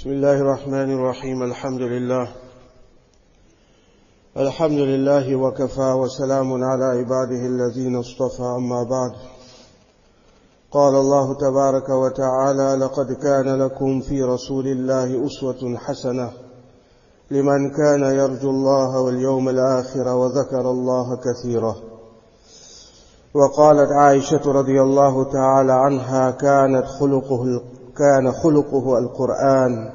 بسم الله الرحمن الرحيم الحمد لله وكفى وسلام على عباده الذين اصطفى أما بعد قال الله تبارك وتعالى لقد كان لكم في رسول الله أسوة حسنة لمن كان يرجو الله واليوم الآخر وذكر الله كثيرا وقالت عائشة رضي الله تعالى عنها كان خلقه القرآن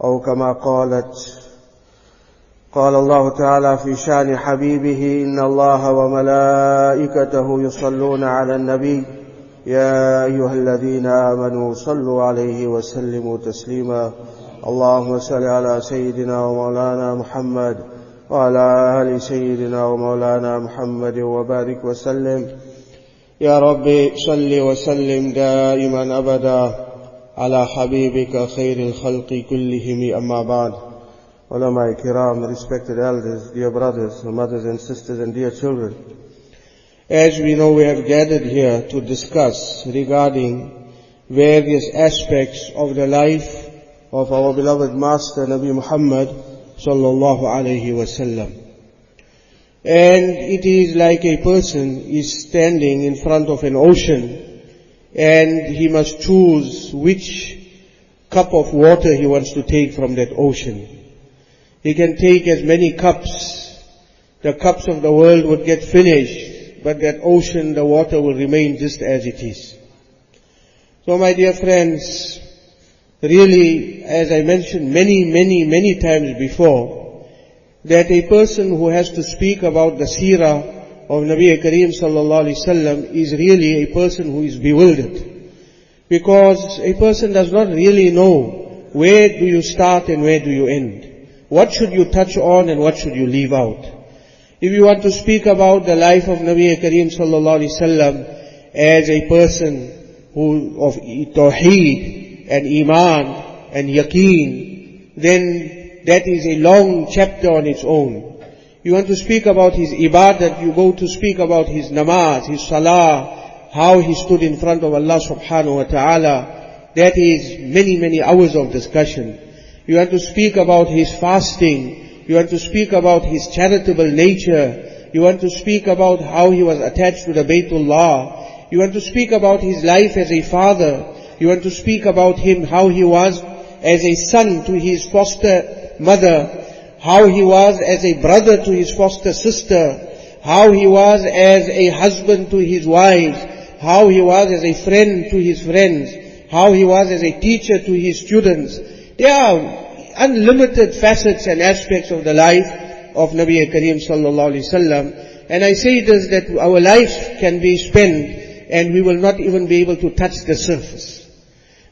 أو كما قالت قال الله تعالى في شأن حبيبه إن الله وملائكته يصلون على النبي يا أيها الذين آمنوا صلوا عليه وسلموا تسليما اللهم صل على سيدنا ومولانا محمد وعلى آل سيدنا ومولانا محمد وبارك وسلم يا رب صل وسلم دائما أبدا على حبيبك خير الخلق كلهم أما بعد Ulama kiram, respected elders, dear brothers, mothers and sisters and dear children. As we know, we have gathered here to discuss regarding various aspects of the life of our beloved Master Nabi Muhammad sallallahu, alayhi, wasallam. And it is like a person is standing in front of an ocean and he must choose which cup of water he wants to take from that ocean. He can take as many cups. The cups of the world would get finished, but that ocean, the water will remain just as it is. So my dear friends, really, as I mentioned many times before, that a person who has to speak about the Sirah of Nabi Kareem sallallahu alayhi wasallam is really a person who is bewildered. Because a person does not really know where do you start and where do you end. What should you touch on and what should you leave out? If you want to speak about the life of Nabi Kareem sallallahu alayhi wasallam as a person who of Tawheed and Iman and Yaqeen, then that is a long chapter on its own. You want to speak about his ibadat, you go to speak about his namaz, his salah, how he stood in front of Allah subhanahu wa ta'ala. That is many hours of discussion. You want to speak about his fasting. You want to speak about his charitable nature. You want to speak about how he was attached to the Baytullah. You want to speak about his life as a father. You want to speak about him, how he was as a son to his foster mother, how he was as a brother to his foster sister, how he was as a husband to his wives, how he was as a friend to his friends, how he was as a teacher to his students. There are unlimited facets and aspects of the life of Nabi Kareem sallallahu alayhi wasallam. And I say this, that our lives can be spent and we will not even be able to touch the surface.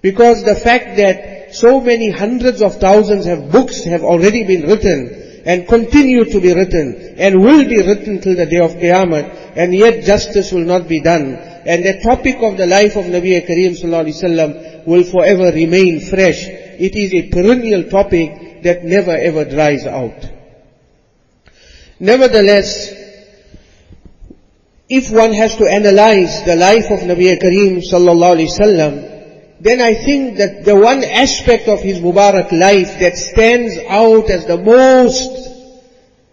Because the fact that so many hundreds of thousands of books have already been written and continue to be written and will be written till the day of Qiyamah, and yet justice will not be done. And the topic of the life of Nabi Kareem sallallahu alayhi wasallam will forever remain fresh. It is a perennial topic that never ever dries out. Nevertheless, if one has to analyze the life of Nabi Kareem sallallahu alayhi wasallam, then I think that the one aspect of his Mubarak life that stands out as the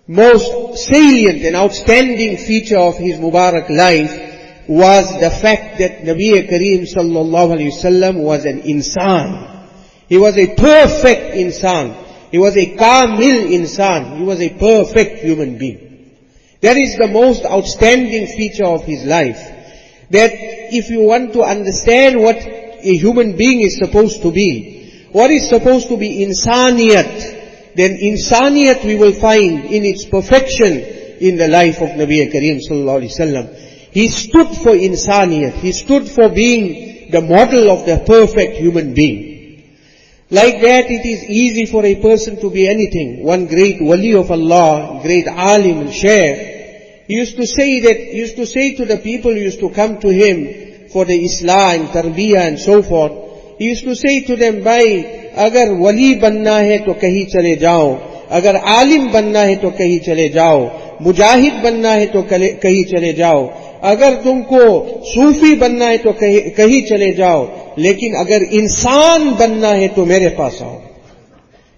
most salient and outstanding feature of his Mubarak life was the fact that Nabi Kareem sallallahu alayhi wasallam was an insan. He was a perfect insan. He was a kamil insan. He was a perfect human being. That is the most outstanding feature of his life. That if you want to understand what a human being is supposed to be, what is supposed to be insaniyat, then insaniyat we will find in its perfection in the life of Nabi Kareem sallallahu alayhi wasallam. He stood for insaniyat. He stood for being the model of the perfect human being. Like that, it is easy for a person to be anything. One great wali of Allah, great alim and shaykh, he used to say to the people who used to come to him for the Islah and Tarbiyah and so forth, he used to say to them, Bhai, agar wali banna hai to kahi chale jao, agar alim banna hai to kahi chale jao, mujahid banna hai to kahi chale jao, अगर तुमको सूफी बनना है तो कहीं चले जाओ, लेकिन अगर इंसान बनना है तो मेरे पास आओ.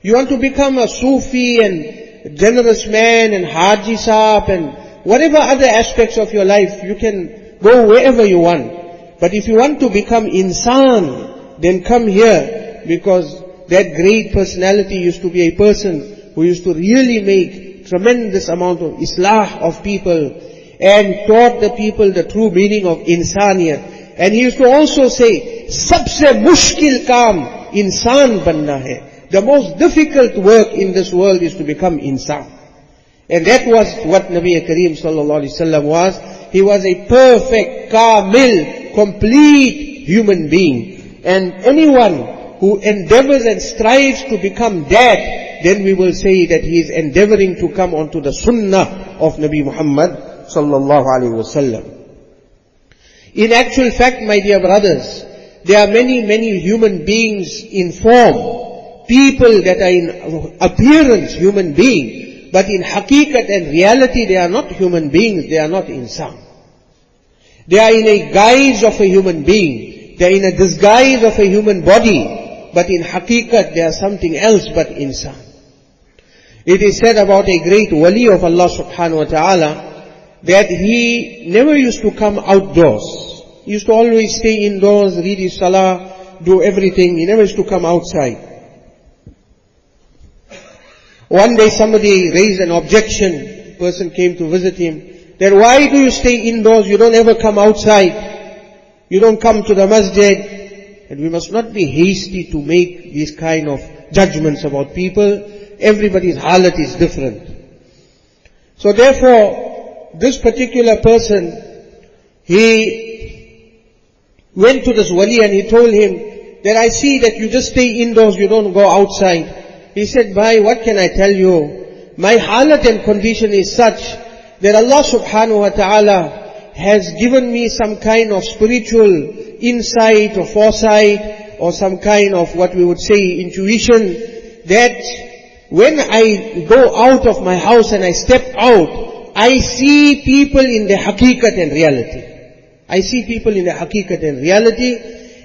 You want to become a Sufi and generous man and Haji Saab and whatever other aspects of your life, you can go wherever you want. But if you want to become insan, then come here, because that great personality used to be a person who used to really make tremendous amount of islah of people and taught the people the true meaning of insaniyat. And he used to also say, sabse mushkil kaam insan banna hai. The most difficult work in this world is to become insan. And that was what Nabi Kareem sallallahu alayhi wasallam was. He was a perfect, kamil, complete human being. And anyone who endeavors and strives to become that, then we will say that he is endeavoring to come onto the Sunnah of Nabi Muhammad sallallahu alayhi wasallam. In actual fact, my dear brothers, there are many human beings in form, people that are in appearance human being, but in haqiqat and reality they are not human beings, they are not insan. They are in a guise of a human being, they are in a disguise of a human body, but in haqiqat they are something else but insan. It is said about a great wali of Allah subhanahu wa ta'ala, that he never used to come outdoors. He used to always stay indoors, read his salah, do everything. He never used to come outside. One day somebody raised an objection, person came to visit him, that why do you stay indoors, you don't ever come outside, you don't come to the masjid. And we must not be hasty to make these kind of judgments about people. Everybody's halat is different. So therefore, this particular person, he went to this wali and he told him that I see that you just stay indoors, you don't go outside. He said, Bhai, what can I tell you? My halat and condition is such that Allah subhanahu wa ta'ala has given me some kind of spiritual insight or foresight or some kind of what we would say intuition, that when I go out of my house and I step out, I see people in the haqiqat and reality. I see people in the haqiqat and reality,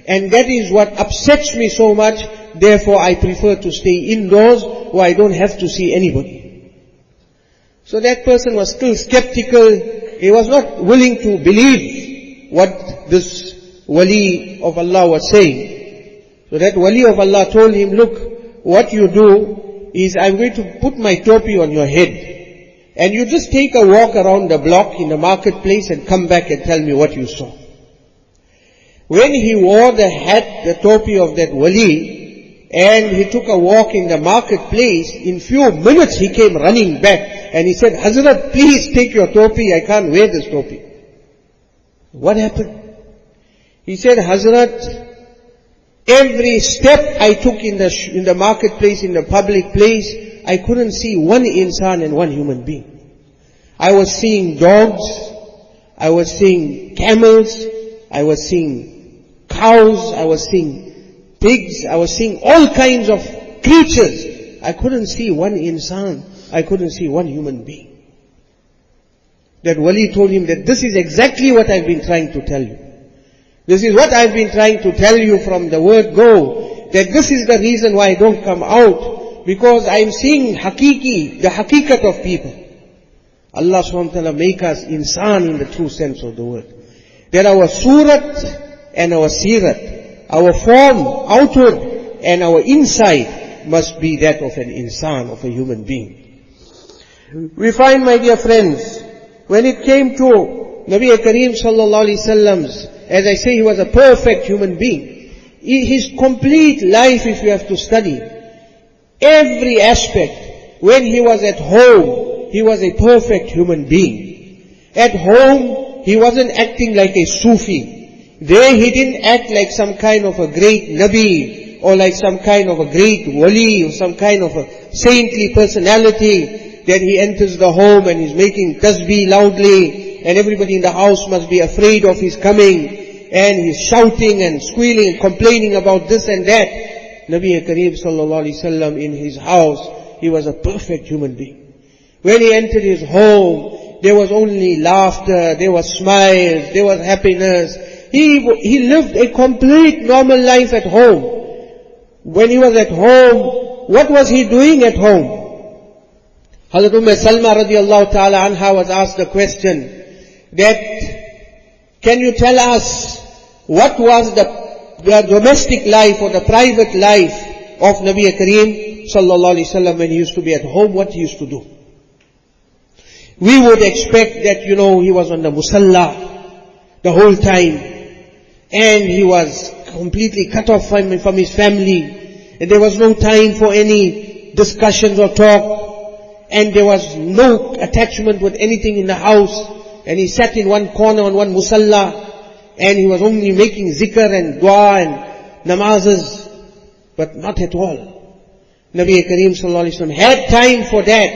and that is what upsets me so much. Therefore I prefer to stay indoors where I don't have to see anybody. So that person was still skeptical. He was not willing to believe what this wali of Allah was saying. So that wali of Allah told him, look, what you do is I'm going to put my topi on your head, and you just take a walk around the block in the marketplace and come back and tell me what you saw. When he wore the hat, the topi of that wali, and he took a walk in the marketplace, in few minutes he came running back and he said, Hazrat, please take your topi, I can't wear this topi. What happened? He said, Hazrat, every step I took in the marketplace, in the public place, I couldn't see one insan and one human being. I was seeing dogs, I was seeing camels, I was seeing cows, I was seeing pigs, I was seeing all kinds of creatures. I couldn't see one insan, I couldn't see one human being. That wali told him that this is exactly what I've been trying to tell you. This is what I've been trying to tell you from the word go, that this is the reason why I don't come out, because I'm seeing haqiqi, the haqiqat of people. Allah subhanahu wa ta'ala make us insan in the true sense of the word. That our surat and our sirat, our form, outward, and our inside must be that of an insan, of a human being. We find, my dear friends, when it came to Nabi Kareem sallallahu alayhi wasallam's, as I say, he was a perfect human being. His complete life, if you have to study, every aspect, when he was at home, he was a perfect human being. At home, he wasn't acting like a Sufi. There he didn't act like some kind of a great Nabi, or like some kind of a great wali, or some kind of a saintly personality, that he enters the home and he's making tasbih loudly, and everybody in the house must be afraid of his coming, and he's shouting and squealing and complaining about this and that. Nabi Kareem sallallahu alayhi wasallam, in his house, he was a perfect human being. When he entered his home, there was only laughter, there was smiles, there was happiness. He lived a complete normal life at home. When he was at home, what was he doing at home? Hazrat Salma radiallahu ta'ala anha was asked the question that, can you tell us what was the domestic life or the private life of Nabi Kareem sallallahu alayhi wasallam when he used to be at home, what he used to do? We would expect that, he was on the musalla the whole time, and he was completely cut off from his family, and there was no time for any discussions or talk, and there was no attachment with anything in the house, and he sat in one corner on one musalla, and he was only making zikr and dua and namazes, but not at all. Nabi Kareem sallallahu alayhi wasallam had time for that,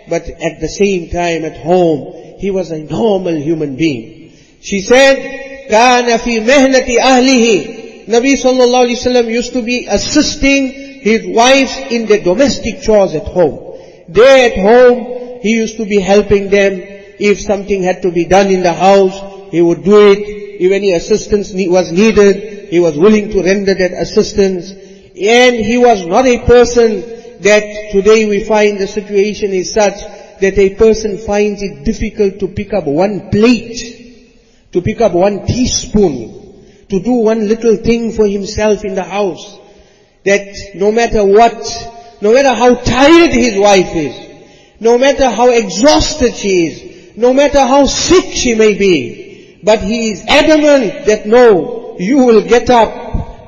but at the same time at home, he was a normal human being. She said, كَانَ فِي مَهْنَةِ أَهْلِهِ. Nabi sallallahu alayhi wasallam used to be assisting his wives in the domestic chores at home. There at home, he used to be helping them. If something had to be done in the house, he would do it. If any assistance was needed, he was willing to render that assistance. And he was not a person that today we find the situation is such that a person finds it difficult to pick up one plate, to pick up one teaspoon, to do one little thing for himself in the house. That no matter what, no matter how tired his wife is, no matter how exhausted she is, no matter how sick she may be, but he is adamant that no, you will get up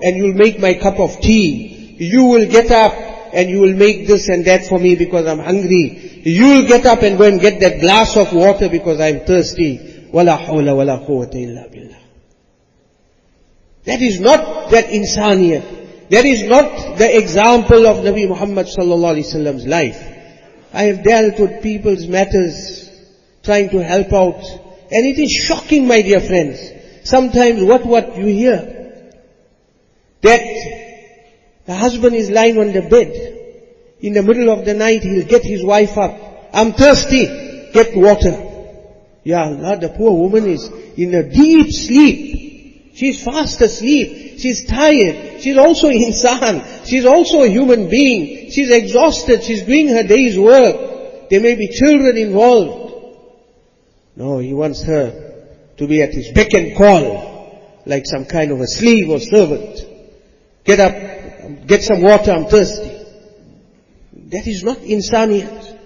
and you'll make my cup of tea. You will get up and you will make this and that for me because I'm hungry. You will get up and go and get that glass of water because I'm thirsty. Wala hawla wala quwwata illa billah. That is not that insaniyat. That is not the example of Nabi Muhammad sallallahu alaihi wasallam's life. I have dealt with people's matters, trying to help out. And it is shocking, my dear friends. Sometimes what you hear, that the husband is lying on the bed. In the middle of the night, he'll get his wife up. I'm thirsty, get water. Ya Allah, the poor woman is in a deep sleep. She's fast asleep. She's tired. She's also insan. She's also a human being. She's exhausted. She's doing her day's work. There may be children involved. No, he wants her to be at his beck and call, like some kind of a slave or servant. Get up, get some water, I'm thirsty. That is not insaniyat.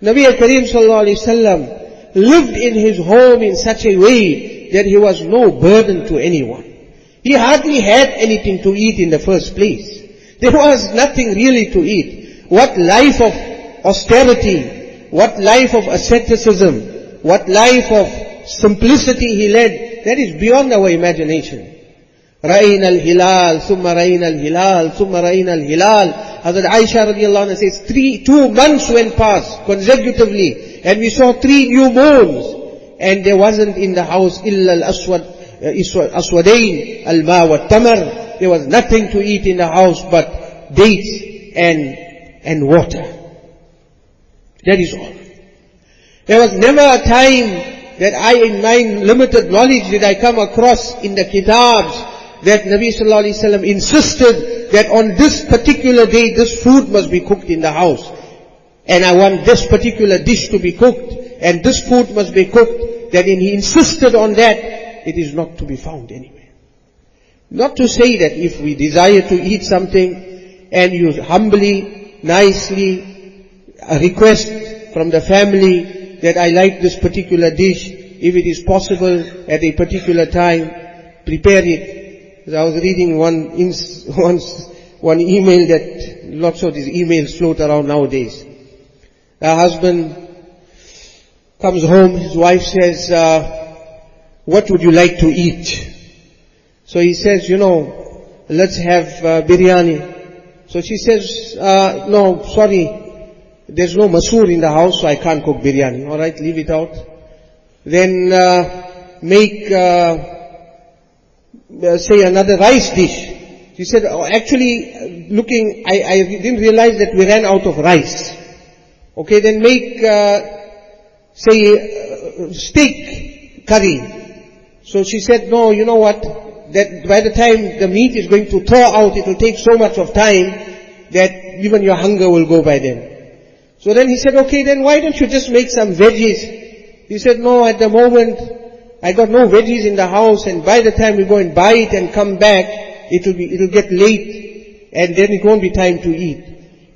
Nabi Kareem sallallahu alayhi wasallam lived in his home in such a way that he was no burden to anyone. He hardly had anything to eat in the first place. There was nothing really to eat. What life of austerity, what life of asceticism, what life of simplicity he led, that is beyond our imagination. Ra'ayna al-hilal, thumma ra'ayna al-hilal, thumma ra'ayna al-hilal. Hazrat Aisha radiallahu anha says, 2 months went past consecutively, and we saw 3 new moons, and there wasn't in the house illa al-aswadain, al-ma wa tamar. There was nothing to eat in the house but dates and water. That is all. There was never a time that in my limited knowledge, did I come across in the kitabs that Nabi sallallahu alaihi wasallam insisted that on this particular day, this food must be cooked in the house. And I want this particular dish to be cooked, and this food must be cooked. That he insisted on that, it is not to be found anywhere. Not to say that if we desire to eat something, and you humbly, nicely request from the family that I like this particular dish, if it is possible at a particular time, prepare it. I was reading one email that lots of these emails float around nowadays. A husband comes home, his wife says, what would you like to eat? So he says, let's have biryani. So she says, no, sorry, there's no masoor in the house, so I can't cook biryani. All right, leave it out. Then make, say, another rice dish. She said, actually, looking, I didn't realize that we ran out of rice. Okay, then make, say, steak curry. So she said, no, you know what, that by the time the meat is going to thaw out, it will take so much of time that even your hunger will go by then. So then he said, okay, then why don't you just make some veggies? He said, no, at the moment, I got no veggies in the house, and by the time we go and buy it and come back, it'll get late, and then it won't be time to eat.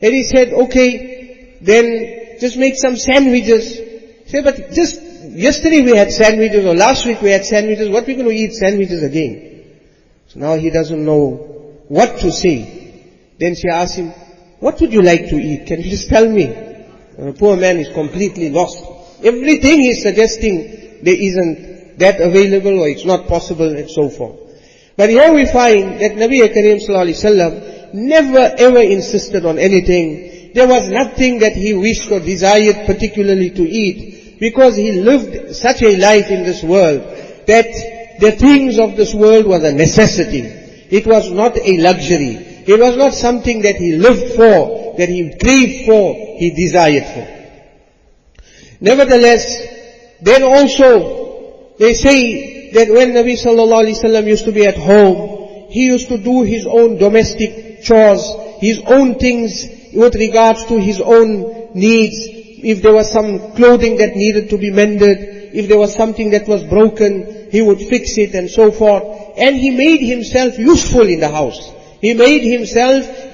And he said, okay, then just make some sandwiches. He said, but just yesterday we had sandwiches, or last week we had sandwiches, what are we going to eat sandwiches again? So now he doesn't know what to say. Then she asked him, what would you like to eat? Can you just tell me? And the poor man is completely lost. Everything he's suggesting, there isn't that available, or it's not possible, and so forth. But here we find that Nabi Kareem sallallahu alayhi wasallam never ever insisted on anything. There was nothing that he wished or desired particularly to eat, because he lived such a life in this world that the things of this world was a necessity. It was not a luxury. It was not something that he lived for, that he craved for, he desired for. Nevertheless, then also, they say that when Nabi sallallahu alaihi wasallam used to be at home, he used to do his own domestic chores, his own things with regards to his own needs. If there was some clothing that needed to be mended, if there was something that was broken, he would fix it and so forth. And he made himself useful in the house. He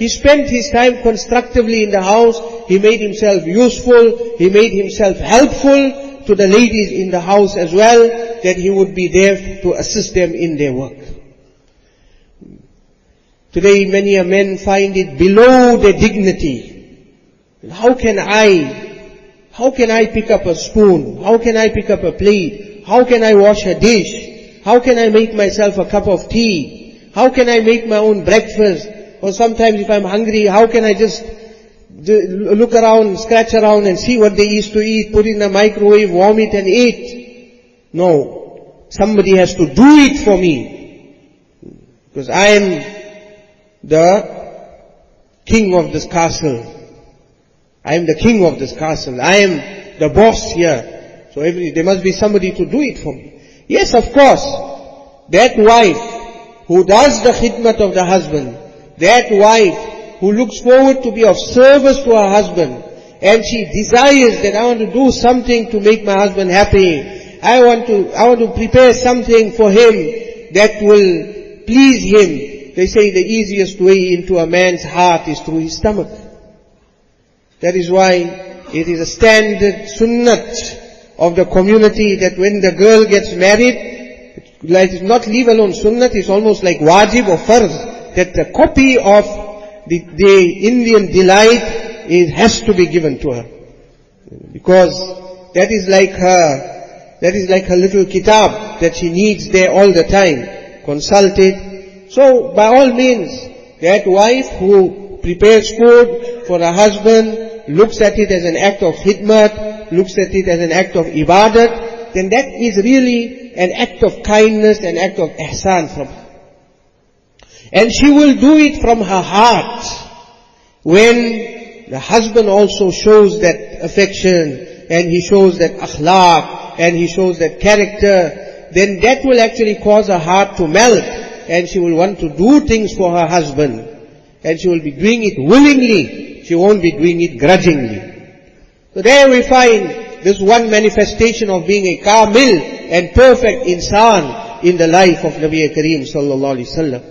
spent his time constructively in the house. He made himself useful. He made himself helpful to the ladies in the house as well, that he would be there to assist them in their work. Today many a men find it below their dignity. How can I pick up a spoon? How can I pick up a plate? How can I wash a dish? How can I make myself a cup of tea? How can I make my own breakfast? Or sometimes if I'm hungry, how can I just look around, scratch around and see what they used to eat, put it in the microwave, warm it and eat? No. Somebody has to do it for me. Because I am the king of this castle. I am the king of this castle. I am the boss here. So there must be somebody to do it for me. Yes, of course, that wife who does the khidmat of the husband, that wife who looks forward to be of service to her husband, and she desires that I want to do something to make my husband happy. I want to prepare something for him that will please him. They say the easiest way into a man's heart is through his stomach. That is why it is a standard sunnat of the community that when the girl gets married, like it's not leave alone sunnat, it's almost like wajib or farz, that the copy of the Indian delight has to be given to her. Because that is like her little kitab that she needs there all the time. Consult it. So by all means, that wife who prepares food for her husband, looks at it as an act of khidmat, looks at it as an act of ibadat, then that is really an act of kindness, an act of ihsan from her. And she will do it from her heart. When the husband also shows that affection, and he shows that akhlaq, and he shows that character, then that will actually cause her heart to melt, and she will want to do things for her husband. And she will be doing it willingly. She won't be doing it grudgingly. So there we find this one manifestation of being a kamil and perfect insan in the life of Nabi Kareem sallallahu alaihi wasallam.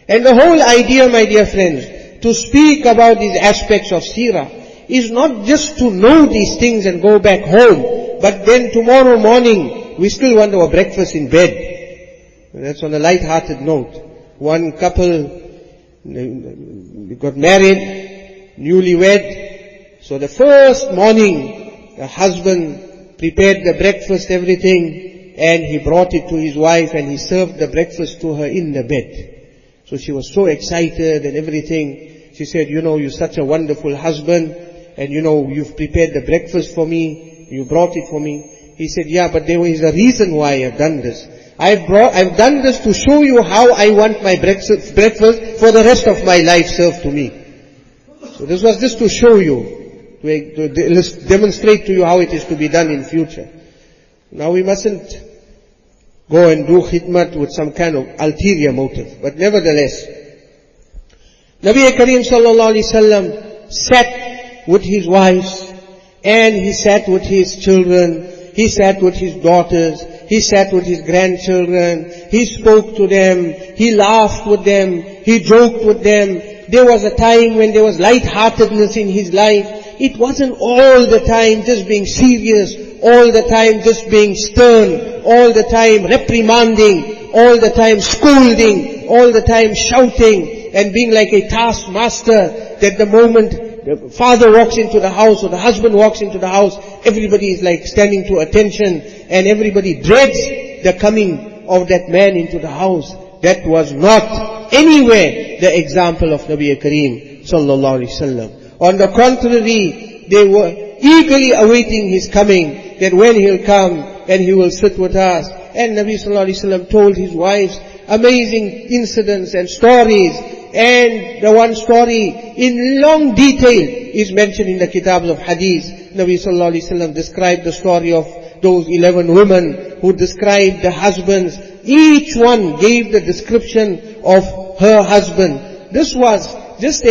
And the whole idea, my dear friends, to speak about these aspects of Sirah is not just to know these things and go back home, but then tomorrow morning we still want our breakfast in bed. That's on a light-hearted note. One couple got married, newlywed. So the first morning, the husband prepared the breakfast, everything, and he brought it to his wife and he served the breakfast to her in the bed. So she was so excited and everything. She said, you're such a wonderful husband, and you've prepared the breakfast for me, you brought it for me. He said, yeah, but there is a reason why I've done this. I've done this to show you how I want my breakfast for the rest of my life served to me. So this was just to show you, to demonstrate to you how it is to be done in future. Now we mustn't go and do khidmat with some kind of ulterior motive. But nevertheless, Nabi Kareem sallallahu alaihi wasallam sat with his wives, and he sat with his children, he sat with his daughters, he sat with his grandchildren, he spoke to them, he laughed with them, he joked with them. There was a time when there was lightheartedness in his life. It wasn't all the time just being serious, all the time just being stern, all the time reprimanding, all the time scolding, all the time shouting and being like a taskmaster, that the moment the father walks into the house or the husband walks into the house, everybody is like standing to attention and everybody dreads the coming of that man into the house. That was not anywhere the example of Nabi Kareem sallallahu alayhi wasallam. On the contrary, they were eagerly awaiting his coming, that when he'll come and he will sit with us. And Nabi sallallahu alayhi wasallam told his wives amazing incidents and stories. And the one story in long detail is mentioned in the kitabs of hadith. Nabi sallallahu alayhi wasallam described the story of those 11 women who described the husbands. Each one gave the description of her husband. This was just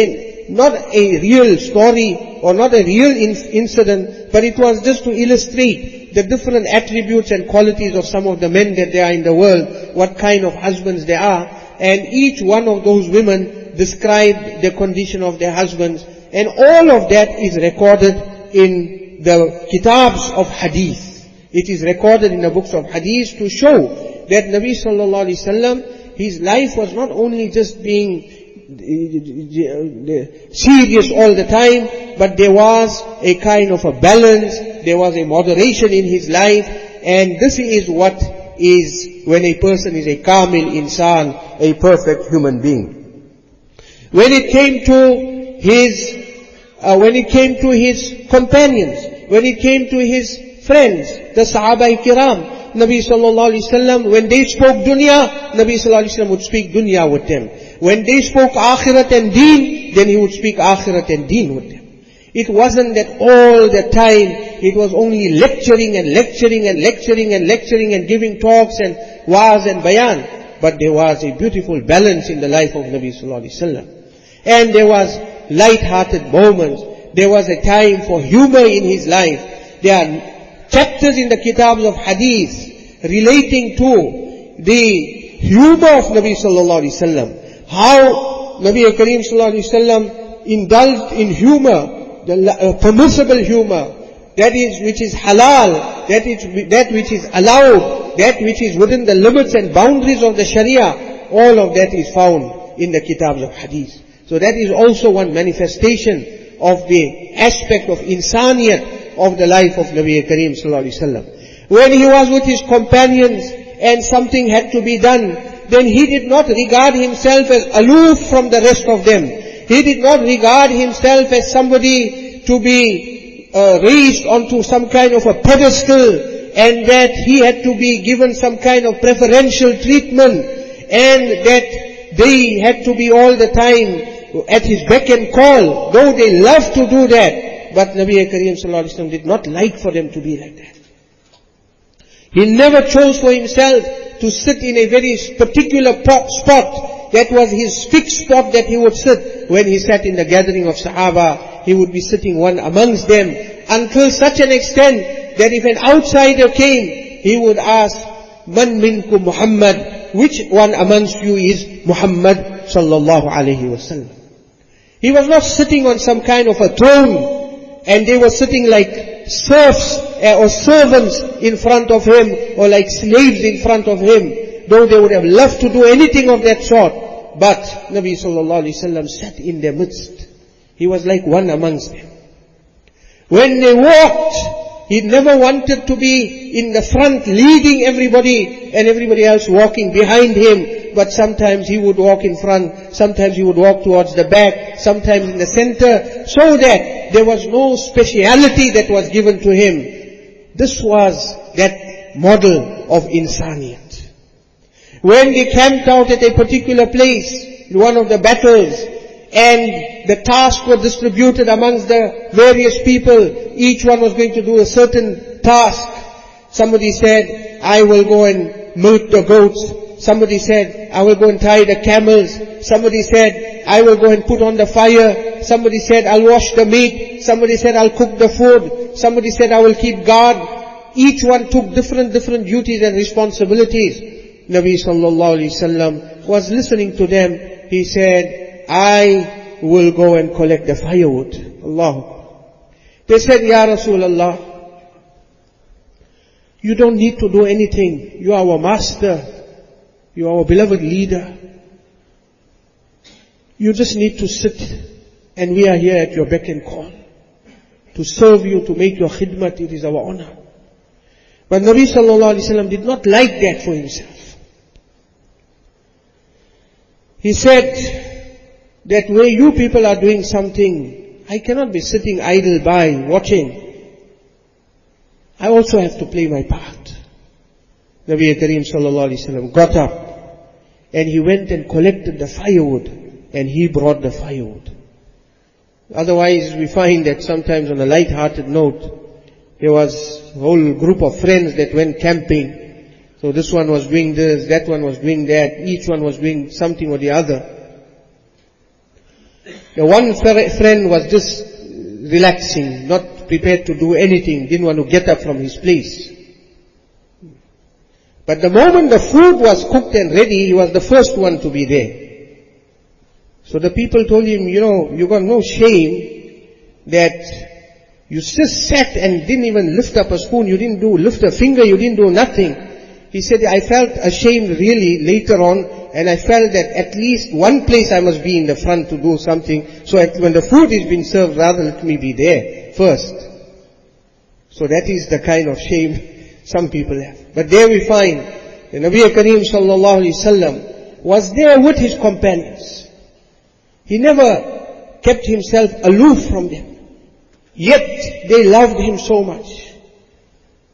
not a real story or not a real incident, but it was just to illustrate the different attributes and qualities of some of the men that there are in the world, what kind of husbands they are. And each one of those women described the condition of their husbands. And all of that is recorded in the kitabs of hadith. It is recorded in the books of hadith to show that Nabi sallallahu alaihi wasallam, his life was not only just being serious all the time, but there was a kind of a balance, there was a moderation in his life, and this is what is when a person is a kamil insan, a perfect human being. When it came to his companions, when it came to his friends, the Sahaba kiram, Nabi sallallahu alaihi wasallam, when they spoke dunya, Nabi sallallahu alaihi wasallam would speak dunya with them. When they spoke akhirat and deen, then he would speak akhirat and deen with them. It wasn't that all the time it was only lecturing and lecturing and lecturing and lecturing and giving talks and wa'az and bayan. But there was a beautiful balance in the life of Nabi sallallahu alaihi wasallam. And there was light-hearted moments. There was a time for humor in his life. There are chapters in the kitabs of hadith relating to the humor of Nabi sallallahu alaihi wasallam. How Nabi Kareem sallallahu alaihi wasallam indulged in humor, the permissible humor, that is which is halal, that which is allowed, that which is within the limits and boundaries of the Sharia. All of that is found in the kitabs of hadith. So that is also one manifestation of the aspect of insaniyat of the life of Nabi Kareem sallallahu alaihi wasallam. When he was with his companions and something had to be done, then he did not regard himself as aloof from the rest of them. He did not regard himself as somebody to be raised onto some kind of a pedestal, and that he had to be given some kind of preferential treatment, and that they had to be all the time at his beck and call, though they loved to do that. But Nabi Kareem sallallahu alaihi wasallam did not like for them to be like that. He never chose for himself to sit in a very particular spot. That was his fixed spot that he would sit. When he sat in the gathering of Sahaba, he would be sitting one amongst them, until such an extent that if an outsider came, he would ask, Man minkum Muhammad? Which one amongst you is Muhammad sallallahu alayhi wasallam? He was not sitting on some kind of a throne, and they were sitting like serfs or servants in front of him, or like slaves in front of him, though they would have loved to do anything of that sort. But Nabi sallallahu alaihi wasallam sat in their midst. He was like one amongst them. When they walked, he never wanted to be in the front leading everybody and everybody else walking behind him. But sometimes he would walk in front, sometimes he would walk towards the back, sometimes in the center, so that there was no speciality that was given to him. This was that model of insaniyat. When they camped out at a particular place, in one of the battles, and the tasks were distributed amongst the various people, each one was going to do a certain task. Somebody said, I will go and milk the goats. Somebody said, I will go and tie the camels. Somebody said, I will go and put on the fire. Somebody said, I'll wash the meat. Somebody said, I'll cook the food. Somebody said, I will keep guard. Each one took different duties and responsibilities. Nabi sallallahu alayhi wasallam was listening to them. He said, I will go and collect the firewood. Allah. They said, Ya Rasulullah, you don't need to do anything. You are our master. You are our beloved leader. You just need to sit, and we are here at your beck and call to serve you, to make your khidmat. It is our honor. But Nabi sallallahu alayhi wasallam did not like that for himself. He said that where you people are doing something, I cannot be sitting idle by, watching. I also have to play my part. Nabi Kareem sallallahu alayhi wasallam got up, and he went and collected the firewood, and he brought the firewood. Otherwise, we find that sometimes on a light-hearted note, there was a whole group of friends that went camping. So this one was doing this, that one was doing that, each one was doing something or the other. The one friend was just relaxing, not prepared to do anything, didn't want to get up from his place. But the moment the food was cooked and ready, he was the first one to be there. So the people told him, you got no shame that you just sat and didn't even lift up a spoon, you didn't lift a finger, you didn't do nothing. He said, I felt ashamed really later on, and I felt that at least one place I must be in the front to do something. So when the food is being served, rather let me be there first. So that is the kind of shame some people have. But there we find the Nabi Kareem sallallahu alayhi wasallam was there with his companions. He never kept himself aloof from them. Yet they loved him so much.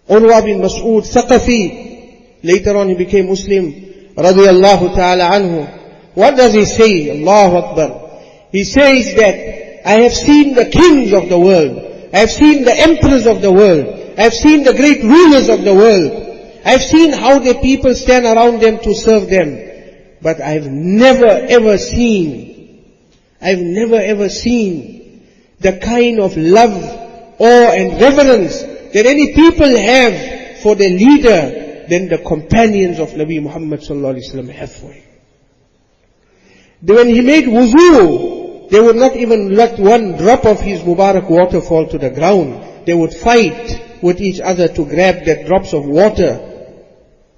Urwa bin Mas'ud Thaqafi, later on he became Muslim, radiyallahu ta'ala anhu. What does he say? Allahu Akbar. He says that I have seen the kings of the world. I have seen the emperors of the world. I have seen the great rulers of the world. I have seen how the people stand around them to serve them. But I have never ever seen the kind of love, awe and reverence that any people have for their leader than the companions of Nabi Muhammad sallallahu alaihi wasallam have for him. When he made wuzu, they would not even let one drop of his Mubarak water fall to the ground. They would fight with each other to grab that drops of water,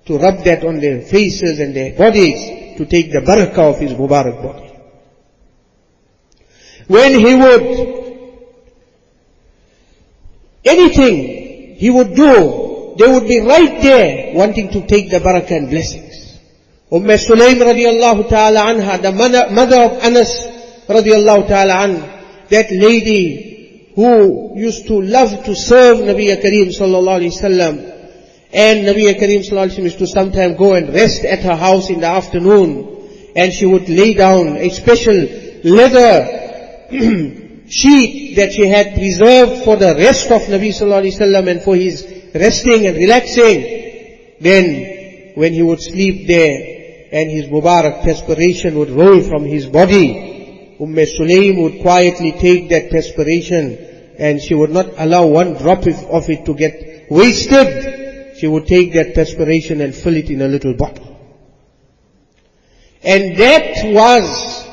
to rub that on their faces and their bodies, to take the barakah of his Mubarak body. When he would, anything he would do, they would be right there wanting to take the barakah and blessings. Sulaym radiallahu ta'ala anha, the mother of Anas radiallahu ta'ala anha, that lady who used to love to serve Nabi Kareem sallallahu alayhi wasallam, and Nabi Kareem sallallahu alayhi wasallam used to sometimes go and rest at her house in the afternoon, and she would lay down a special leather sheet that she had preserved for the rest of Nabi sallallahu alaihi wasallam and for his resting and relaxing. Then when he would sleep there and his Mubarak perspiration would roll from his body, Sulaym would quietly take that perspiration and she would not allow one drop of it to get wasted. She would take that perspiration and fill it in a little bottle. And that was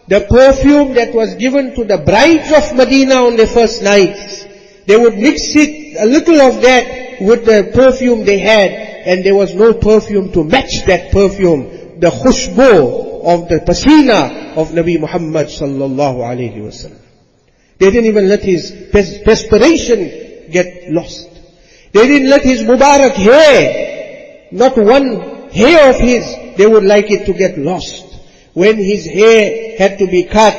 the perfume that was given to the brides of Medina on their first nights. They would mix it, a little of that, with the perfume they had, and there was no perfume to match that perfume, the khushbu of the pasina of Nabi Muhammad sallallahu alayhi wasallam. They didn't even let his perspiration get lost. They didn't let his Mubarak hair, not one hair of his, they would like it to get lost. When his hair had to be cut,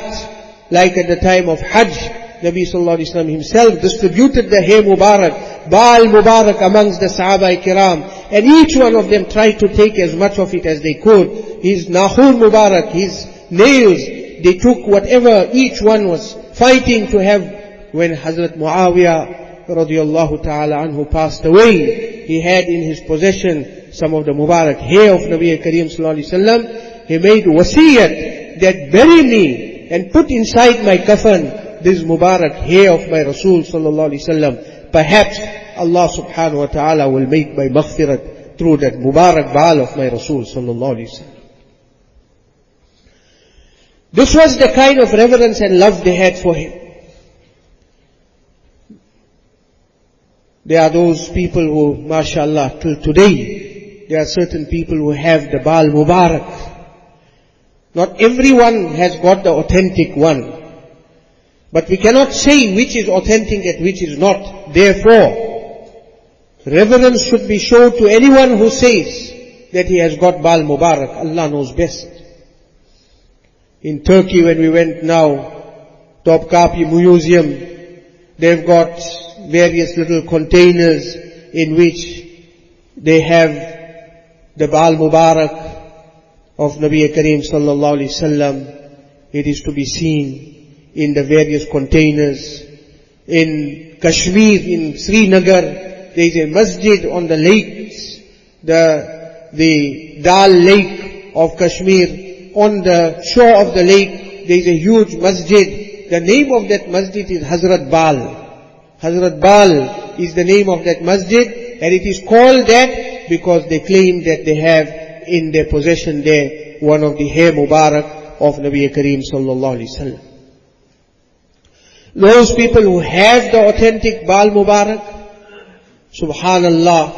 like at the time of Hajj, Nabi sallallahu alaihi wasallam himself distributed the hair Mubarak, Baal Mubarak amongst the Sahaba Kiram, and each one of them tried to take as much of it as they could. His Nahur Mubarak, his nails, they took whatever each one was fighting to have. When Hazrat Muawiyah radiyallahu ta'ala anhu passed away, he had in his possession some of the Mubarak hair of Nabi Kareem sallallahu alaihi wasallam. He made wasiyat that bury me and put inside my kafan this Mubarak hair of my Rasul sallallahu alaihi wasallam. Perhaps Allah subhanahu wa ta'ala will make my maghfirat through that Mubarak baal of my Rasul sallallahu alaihi wasallam. This was the kind of reverence and love they had for him. There are those people who, mashallah, till today, there are certain people who have the Baal Mubarak. Not everyone has got the authentic one. But we cannot say which is authentic and which is not. Therefore, reverence should be shown to anyone who says that he has got Baal Mubarak. Allah knows best. In Turkey, when we went now, Topkapi Museum, they've got various little containers in which they have the Baal Mubarak of Nabi Kareem sallallahu alaihi wasallam. It is to be seen in the various containers. In Kashmir, in Srinagar, there is a masjid on the lakes, the Dal Lake of Kashmir. On the shore of the lake, there is a huge masjid. The name of that masjid is Hazrat Baal. Hazrat Baal is the name of that masjid, and it is called that because they claim that they have in their possession there one of the hair Mubarak of Nabi Kareem sallallahu alaihi wasallam. Those people who have the authentic Baal Mubarak, subhanallah,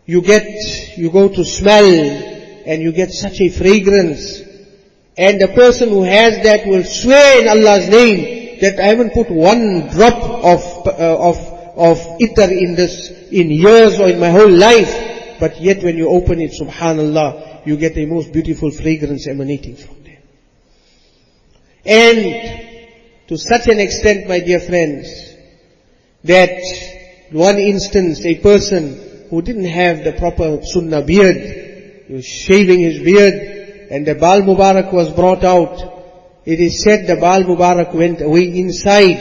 you go to smell and you get such a fragrance, and the person who has that will swear in Allah's name that I haven't put one drop of itar in years or in my whole life, but yet when you open it, subhanallah, you get a most beautiful fragrance emanating from there. And to such an extent, my dear friends, that one instance, a person who didn't have the proper Sunnah beard, he was shaving his beard, and the Baal Mubarak was brought out. It is said the Baal Mubarak went away inside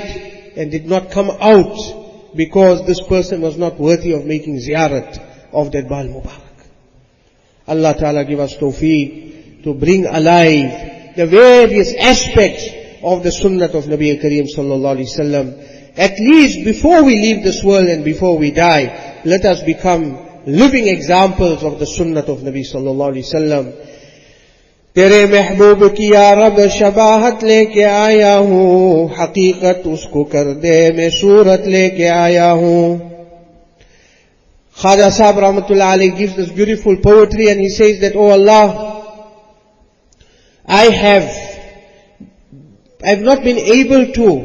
and did not come out because this person was not worthy of making ziyarat of that Baal Mubarak. Allah Ta'ala give us tawfiq to bring alive the various aspects of the Sunnah of Nabi Kareem sallallahu alaihi wasallam. At least before we leave this world and before we die, let us become living examples of the Sunnah of Nabi sallallahu alaihi wasallam. तेरे महबूब की या रब शबाहत लेके आया हूँ, हकीकत उसको कर दे मैं सूरत लेके आया हूँ. Khaja Sahab Rahmatullah alayhi gives this beautiful poetry, and he says that, oh Allah, I have not been able to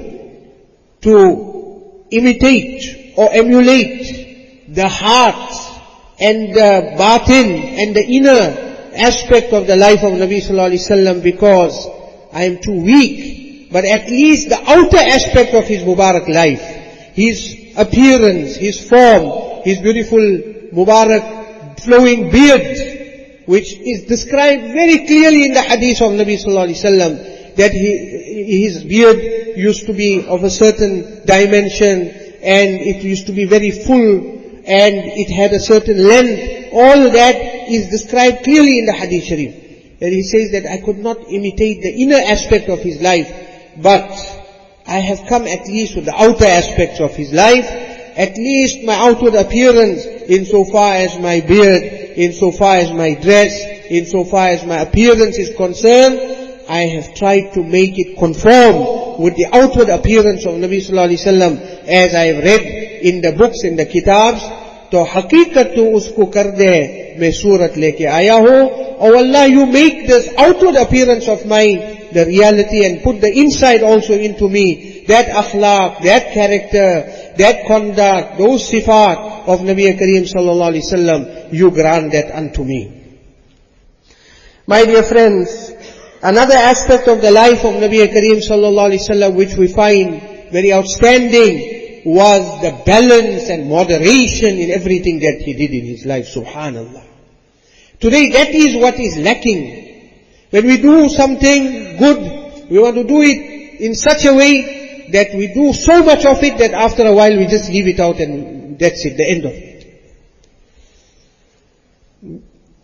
imitate or emulate the heart and the batin and the inner aspect of the life of Nabi sallallahu alaihi wasallam because I am too weak. But at least the outer aspect of his Mubarak life, his appearance, his form, his beautiful Mubarak flowing beard, which is described very clearly in the hadith of Nabi sallallahu alaihi wasallam, that his beard used to be of a certain dimension, and it used to be very full, and it had a certain length. All that is described clearly in the Hadith Sharif. And he says that I could not imitate the inner aspect of his life, but I have come at least with the outer aspects of his life, at least my outward appearance, insofar as my beard, insofar as my dress, insofar as my appearance is concerned, I have tried to make it conform with the outward appearance of Nabi sallallahu alaihi wasallam, as I have read in the books, in the kitabs. तो हकीकत तो उसको कर दे मैं सूरत लेके आया हूँ. Oh Allah, you make this outward appearance of mine the reality, and put the inside also into me, that akhlaq, that character, that conduct, those sifat of Nabi Kareem sallallahu alaihi wasallam, you grant that unto me. My dear friends, another aspect of the life of Nabi Kareem sallallahu alaihi wasallam which we find very outstanding was the balance and moderation in everything that he did in his life, subhanallah. Today that is what is lacking. When we do something good, we want to do it in such a way that we do so much of it that after a while we just leave it out and that's it, the end of it.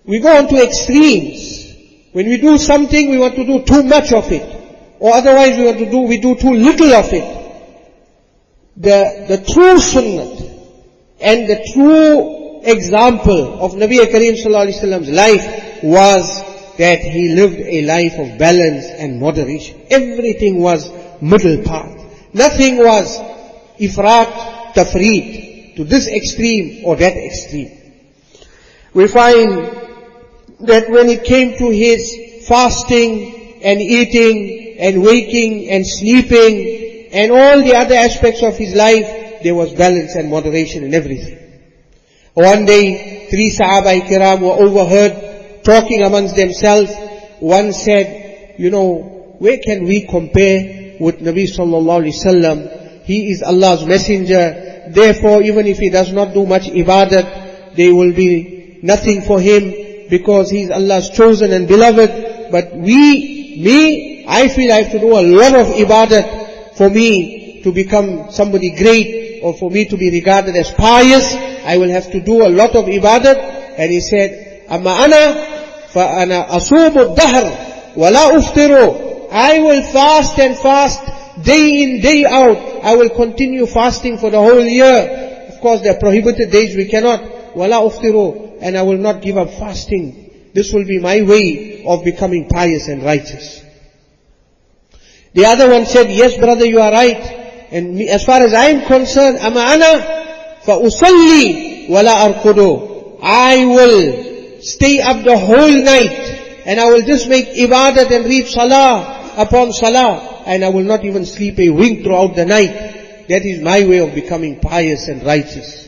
We go on to extremes. When we do something, we want to do too much of it. or otherwise we do too little of it. The true sunnah and the true example of Nabi Kareem sallallahu alaihi wasallam's life was that he lived a life of balance and moderation. Everything was middle path. Nothing was ifrat, tafreed, to this extreme or that extreme. We find that when it came to his fasting and eating and waking and sleeping and all the other aspects of his life, there was balance and moderation in everything. One day, 3 Sahaba kiram were overheard talking amongst themselves. One said, where can we compare with Nabi sallallahu alaihi wasallam? He is Allah's messenger. Therefore, even if he does not do much ibadat, there will be nothing for him because he is Allah's chosen and beloved. But I feel I have to do a lot of ibadat for me to become somebody great or for me to be regarded as pious. I will have to do a lot of ibadat. And he said, Amma ana fa ana asumu dahr wa la uftiru. I will fast and fast day in, day out. I will continue fasting for the whole year. Of course, there are prohibited days we cannot. Wa la uftiru. And I will not give up fasting. This will be my way of becoming pious and righteous. The other one said, yes brother, you are right. And as far as I am concerned, Amma ana fa usalli wa la arqudu. I will stay up the whole night and I will just make ibadat and read salah upon salah, and I will not even sleep a wink throughout the night. That is my way of becoming pious and righteous.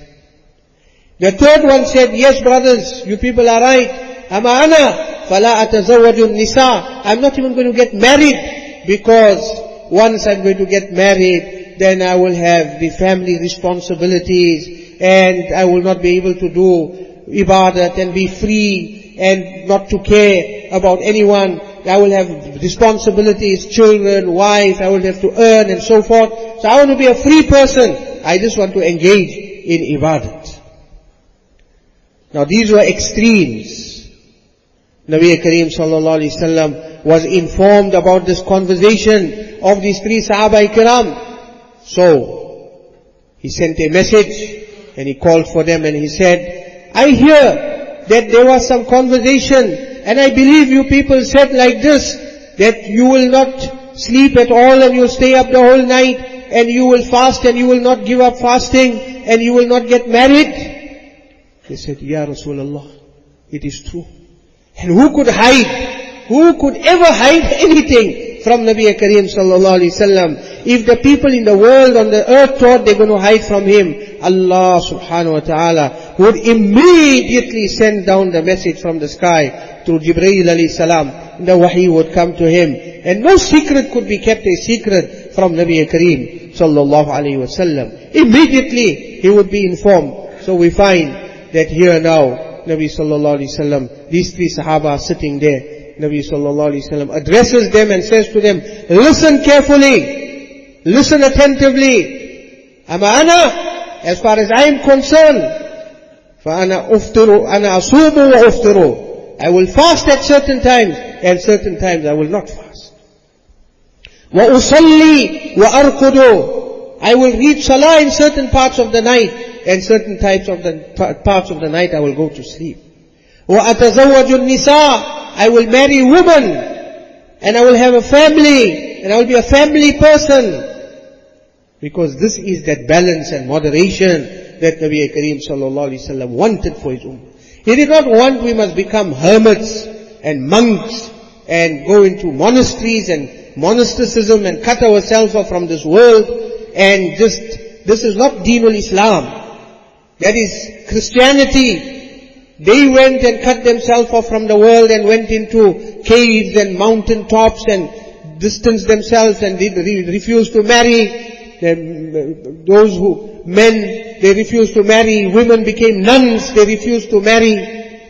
The third one said, yes brothers, you people are right. Amma ana fala atazawwaju nisa. I'm not even going to get married, because once I'm going to get married, then I will have the family responsibilities and I will not be able to do ibadat and be free and not to care about anyone. I will have responsibilities, children, wife, I will have to earn and so forth. So I want to be a free person. I just want to engage in ibadat. Now these were extremes. Nabi Kareem sallallahu alaihi wasallam was informed about this conversation of these 3 Sahaba kiram. So he sent a message and he called for them and he said, I hear that there was some conversation and I believe you people said like this, that you will not sleep at all and you'll stay up the whole night and you will fast and you will not give up fasting and you will not get married. They said, Ya Rasulullah, it is true. And who could hide? Who could ever hide anything from Nabi Kareem sallallahu alaihi wasallam? If the people in the world, on the earth thought they're going to hide from him, Allah subhanahu wa ta'ala would immediately send down the message from the sky through Jibreel alayhi salam. And the wahi would come to him. And no secret could be kept a secret from Nabi Kareem sallallahu alaihi wasallam. Immediately he would be informed. So we find that here now, Nabi sallallahu alaihi wasallam, these 3 Sahaba are sitting there. Nabi sallallahu alaihi wasallam addresses them and says to them, listen carefully, listen attentively. Amma ana, as far as I am concerned, fa ana uftiru, ana asumu wa uftiru. I will fast at certain times, and certain times I will not fast. Wa usalli wa arqudu. I will read salah in certain parts of the night, and certain types of the parts of the night I will go to sleep. Wa atazawwaju nisa. I will marry women, and I will have a family, and I will be a family person. Because this is that balance and moderation that Nabi Kareem sallallahu alaihi wasallam wanted for his ummah. He did not want we must become hermits and monks and go into monasteries and monasticism and cut ourselves off from this world and this is not Deenul Islam. That is Christianity. They went and cut themselves off from the world and went into caves and mountain tops and distanced themselves and they refused to marry. Those who, men, they refused to marry. Women became nuns, they refused to marry.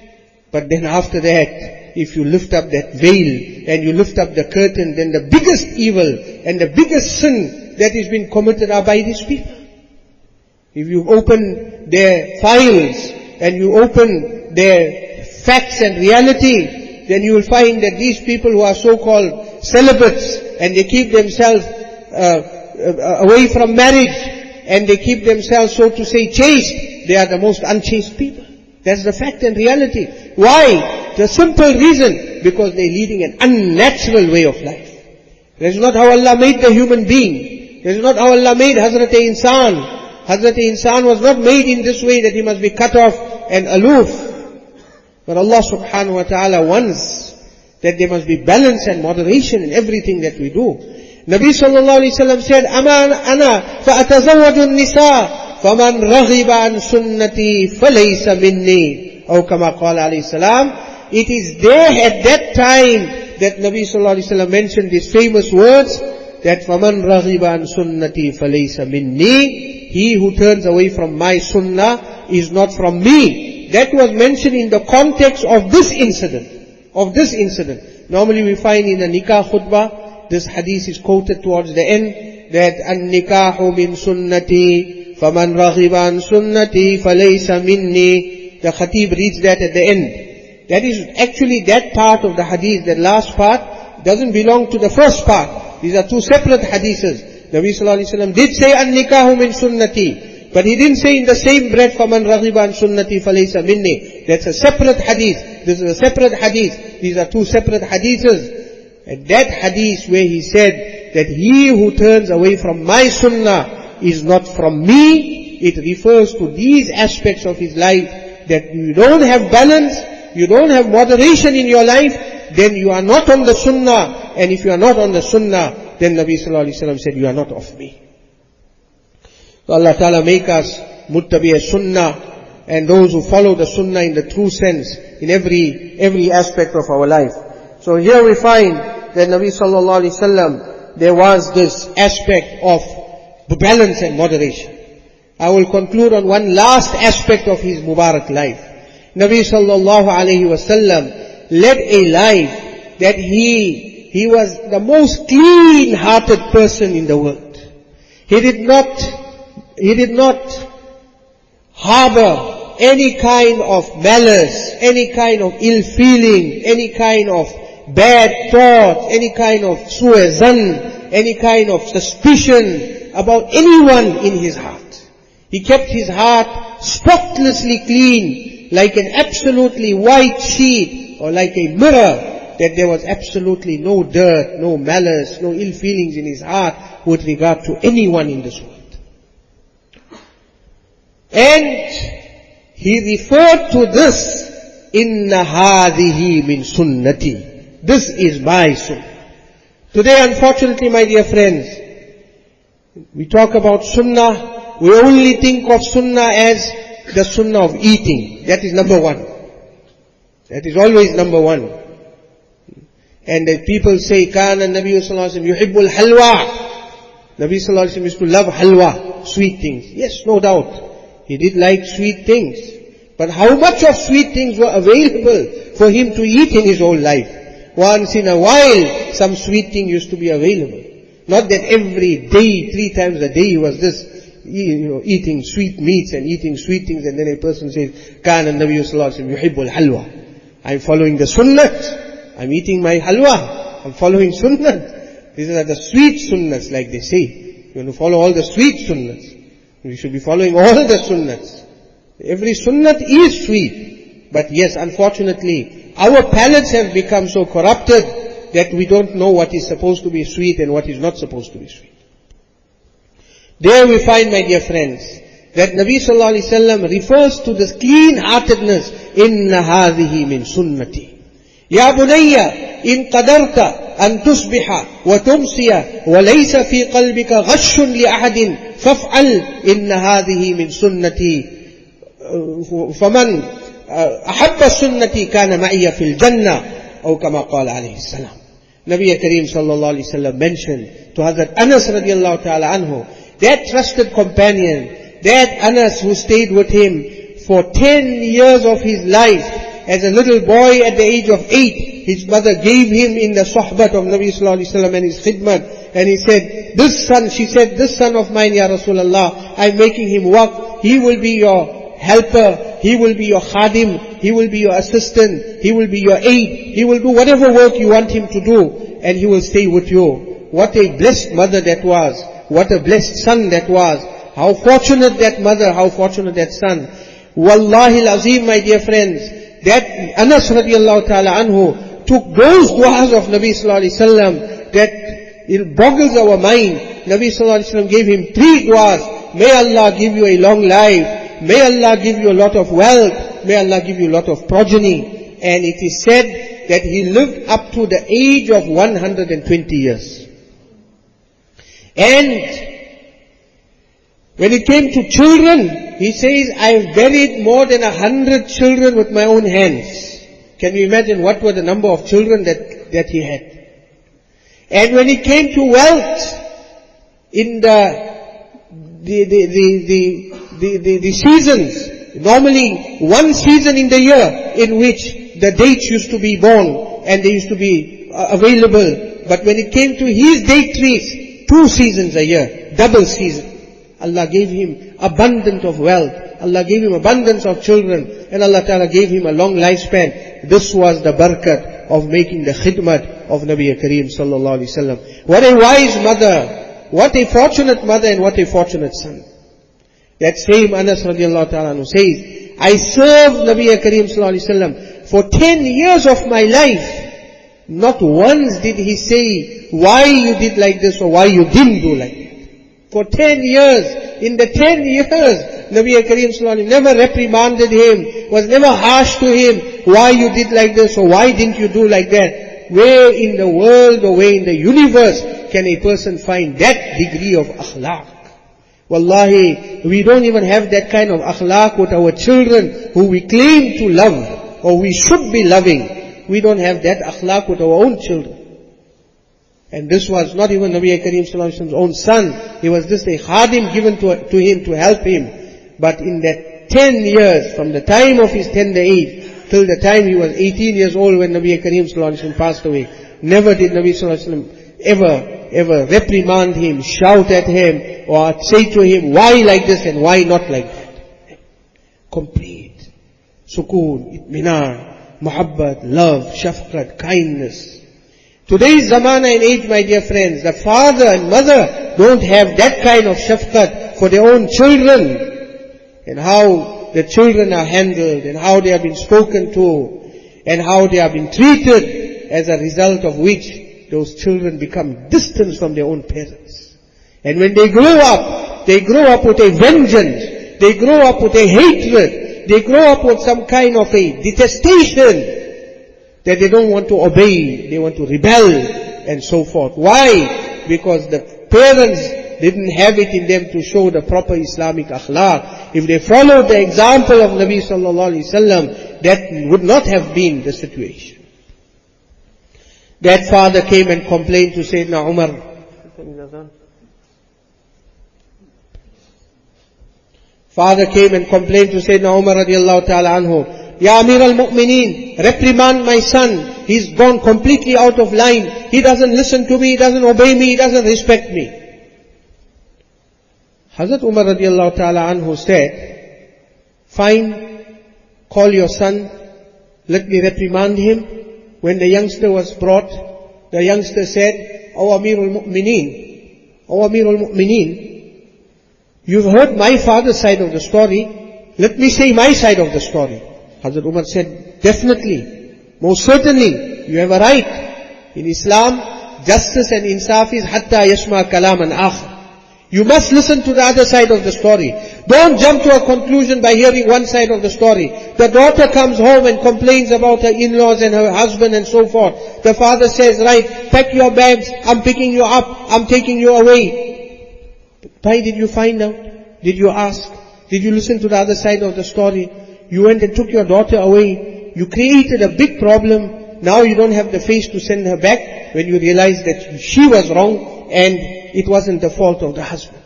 But then after that, if you lift up that veil and you lift up the curtain, then the biggest evil and the biggest sin that has been committed are by these people. If you open their files and you open their facts and reality, then you will find that these people who are so-called celibates, and they keep themselves away from marriage, and they keep themselves, so to say, chaste, they are the most unchaste people. That's the fact and reality. Why? The simple reason, because they're leading an unnatural way of life. That's not how Allah made the human being. That's not how Allah made Hazrat Insan. Hazrat Insan was not made in this way that he must be cut off and aloof. But Allah subhanahu wa ta'ala wants that there must be balance and moderation in everything that we do. Nabi sallallahu alayhi wasallam said, ana fa'atazawwaju an-nisa faman raghiba an sunnati falaysa minni. Or kama qala alayhi salam. It is there at that time that Nabi sallallahu alayhi wasallam mentioned these famous words, that faman raghiba an sunnati falaysa minni. He who turns away from my sunnah is not from me. That was mentioned in the context of this incident. Normally we find in a nikah khutbah, this hadith is quoted towards the end, that an-nikahu min sunnati, faman raghiba an sunnati falaysa minni. The khatib reads that at the end. That is actually that part of the hadith, that last part, doesn't belong to the first part. These are two separate hadiths. Nabi sallallahu alayhi wasallam did say an-nikahu min sunnati, but he didn't say in the same breath faman raghiba an sunnati falaysa minni. That's a separate hadith. This is a separate hadith. These are two separate hadiths. And that hadith where he said that he who turns away from my sunnah is not from me, it refers to these aspects of his life, that you don't have balance, you don't have moderation in your life, then you are not on the sunnah. And if you are not on the sunnah, then Nabi sallallahu alayhi wasallam said, you are not of me. So Allah Ta'ala make us muttabi sunnah, and those who follow the sunnah in the true sense, in every aspect of our life. So here we find that Nabi sallallahu alayhi wasallam, there was this aspect of balance and moderation. I will conclude on one last aspect of his Mubarak life. Nabi sallallahu alayhi wasallam led a life that he was the most clean-hearted person in the world. He did not harbor any kind of malice, any kind of ill feeling, any kind of bad thought, any kind of su'azan, any kind of suspicion about anyone in his heart. He kept his heart spotlessly clean, like an absolutely white sheet, or like a mirror, that there was absolutely no dirt, no malice, no ill feelings in his heart with regard to anyone in this world. And he referred to this, inna hadhihi min sunnati. This is my sunnah. Today, unfortunately, my dear friends, we talk about sunnah, we only think of sunnah as the sunnah of eating. That is number one. That is always number one. And the people say, Kana Nabi sallallahu alayhi wa sallam yuhibbul halwa. Nabi sallallahu alayhi wa sallam used to love halwa, sweet things. Yes, no doubt. He did like sweet things. But how much of sweet things were available for him to eat in his whole life? Once in a while, some sweet thing used to be available. Not that every day, 3 times a day, he was eating sweet meats and eating sweet things, and then a person says, Kana Nabi sallallahu alayhi wa sallam yuhibbul halwa. I'm following the sunnah. I'm eating my halwa. I'm following sunnah. These are the sweet sunnahs, like they say. You want to follow all the sweet sunnahs. You should be following all the sunnahs. Every sunnah is sweet. But yes, unfortunately, our palates have become so corrupted that we don't know what is supposed to be sweet and what is not supposed to be sweet. There we find, my dear friends, that Nabi sallallahu alayhi wa sallam refers to this clean-heartedness, inna hadhihi min sunnati. Ya bunayya, in qadarta an tusbiha wa tumsiya wa laysa fi qalbika ghashun li ahadin faf'al inna hadhihi min sunnati. Faman ahabba sunnati kana ma'iya fil jannah, or kama qala alayhi salam. Nabi Kareem sallallahu alayhi wa sallam mentioned to Hazrat Anas radiallahu ta'ala anhu, that trusted companion, that Anas who stayed with him for 10 years of his life. As a little boy at the age of 8, his mother gave him in the sohbat of Nabi sallallahu alayhi wa sallam and his khidmat. And he said, she said, this son of mine, Ya Rasulullah, I'm making him work. He will be your helper. He will be your khadim. He will be your assistant. He will be your aid. He will do whatever work you want him to do. And he will stay with you. what a blessed mother that was, what a blessed son that was, how fortunate that mother, how fortunate that son. Wallahi al-Azim, my dear friends, that Anas radiallahu ta'ala anhu took those du'as of Nabi sallallahu alayhi wasallam that it boggles our mind. Nabi sallallahu alayhi wasallam gave him 3 du'as. May Allah give you a long life. May Allah give you a lot of wealth. May Allah give you a lot of progeny. And it is said that he lived up to the age of 120 years. And when it came to children, he says, I have buried more than 100 children with my own hands. Can you imagine what were the number of children that he had? And when it came to wealth, in the seasons, normally one season in the year in which the dates used to be born and they used to be available. But when it came to his date trees, 2 seasons a year, double season. Allah gave him abundance of wealth. Allah gave him abundance of children. And Allah Ta'ala gave him a long lifespan. This was the barakat of making the khidmat of Nabi Kareem sallallahu alayhi wasallam. What a wise mother. What a fortunate mother and what a fortunate son. That same Anas radiallahu ta'ala anhu says, I served Nabi Kareem sallallahu alayhi wasallam for 10 years of my life. Not once did he say, why you did like this or why you didn't do like that. For 10 years, in the 10 years, Nabi Kareem sallallahu alayhi wasallam never reprimanded him, was never harsh to him, why you did like this or why didn't you do like that. Where in the world or where in the universe can a person find that degree of akhlaq? Wallahi, we don't even have that kind of akhlaq with our children who we claim to love or we should be loving. We don't have that akhlaq with our own children. And this was not even Nabi Kareem sallallahu alayhi wasallam's own son. He was just a khadim given to him to help him. But in that 10 years, from the time of his tender age, till the time he was 18 years old when Nabi Kareem sallallahu alayhi wasallam passed away, never did Nabi sallallahu alayhi wasallam ever reprimand him, shout at him, or say to him, why like this and why not like that. Complete sukoon, itminan, muhabbat, love, shafqat, kindness. Today's zamana and age, my dear friends, the father and mother don't have that kind of shafqat for their own children. And how the children are handled, and how they have been spoken to, and how they have been treated, as a result of which those children become distant from their own parents. And when they grow up with a vengeance, they grow up with a hatred, they grow up with some kind of a detestation, that they don't want to obey, they want to rebel, and so forth. Why? Because the parents didn't have it in them to show the proper Islamic akhlaq. If they followed the example of Nabi sallallahu alayhi wasallam, that would not have been the situation. That father came and complained to Sayyidina Umar. Father came and complained to Sayyidina Umar radiallahu ta'ala anhu, Ya Amir al-Mu'mineen, reprimand my son. He's gone completely out of line. He doesn't listen to me, he doesn't obey me, he doesn't respect me. Hazrat Umar radiallahu ta'ala anhu said, fine, call your son, let me reprimand him. When the youngster was brought, the youngster said, O Amir al-Mu'mineen, you've heard my father's side of the story, let me say my side of the story. Hazrat Umar said, definitely, most certainly, you have a right. In Islam, justice and insaf is hatta yashma kalam an akhar. You must listen to the other side of the story. Don't jump to a conclusion by hearing one side of the story. The daughter comes home and complains about her in-laws and her husband and so forth. The father says, right, pack your bags, I'm picking you up, I'm taking you away. But why did you find out? Did you ask? Did you listen to the other side of the story? You went and took your daughter away. You created a big problem. Now you don't have the face to send her back when you realize that she was wrong and it wasn't the fault of the husband.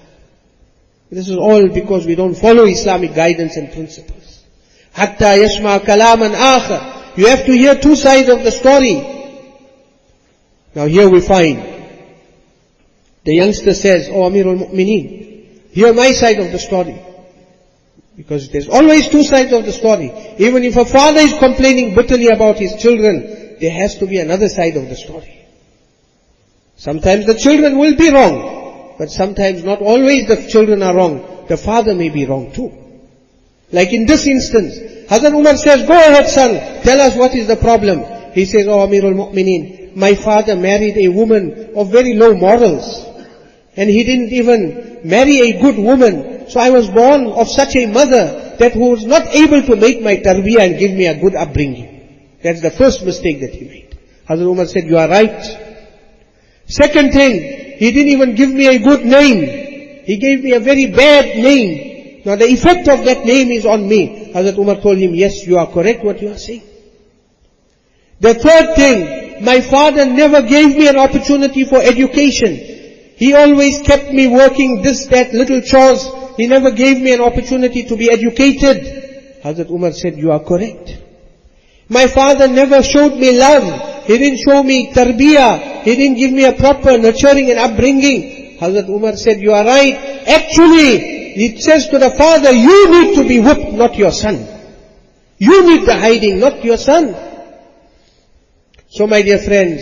This is all because we don't follow Islamic guidance and principles. Hatta yashma kalaman akhar. You have to hear 2 sides of the story. Now here we find, the youngster says, O Amir al-Mu'mineen, hear my side of the story. Because there's always 2 sides of the story. Even if a father is complaining bitterly about his children, there has to be another side of the story. Sometimes the children will be wrong, but sometimes not always the children are wrong. The father may be wrong too. Like in this instance, Hazrat Umar says, go ahead son, tell us what is the problem. He says, oh Amirul Mu'mineen, my father married a woman of very low morals. And he didn't even marry a good woman. So I was born of such a mother that who was not able to make my tarbiyah and give me a good upbringing. That's the first mistake that he made. Hazrat Umar said, you are right. Second thing, he didn't even give me a good name. He gave me a very bad name. Now the effect of that name is on me. Hazrat Umar told him, yes, you are correct what you are saying. The third thing, my father never gave me an opportunity for education. He always kept me working this, that, little chores. He never gave me an opportunity to be educated. Hazrat Umar said, you are correct. My father never showed me love. He didn't show me tarbiyah. He didn't give me a proper nurturing and upbringing. Hazrat Umar said, you are right. Actually, it says to the father, you need to be whipped, not your son. You need the hiding, not your son. So my dear friends,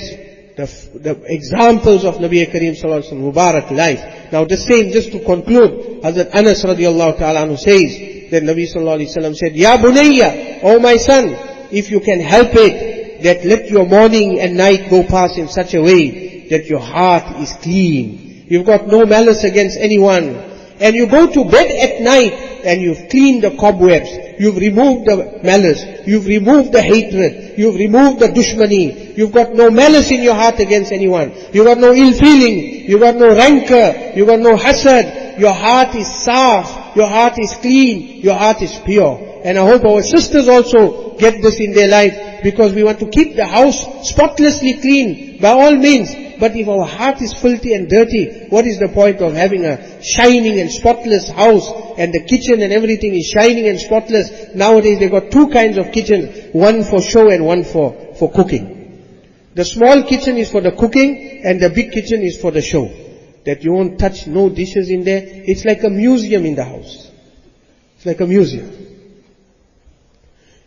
the examples of Nabi Kareem sallallahu alaihi wasallam, Mubarak life. Now the same, just to conclude, Hazrat Anas radiallahu ta'ala anhu says, that Nabi sallallahu alaihi wasallam said, Ya bunayya, oh my son, if you can help it, that let your morning and night go past in such a way that your heart is clean. You've got no malice against anyone. And you go to bed at night and you've cleaned the cobwebs. You've removed the malice. You've removed the hatred. You've removed the dushmani. You've got no malice in your heart against anyone. You've got no ill feeling. You've got no rancor. You've got no hasad. Your heart is saf. Your heart is clean. Your heart is pure. And I hope our sisters also get this in their life, because we want to keep the house spotlessly clean by all means. But if our heart is filthy and dirty, what is the point of having a shining and spotless house, and the kitchen and everything is shining and spotless? Nowadays they got two kinds of kitchens, one for show and one for cooking. The small kitchen is for the cooking and the big kitchen is for the show. That you won't touch no dishes in there. It's like a museum in the house. It's like a museum.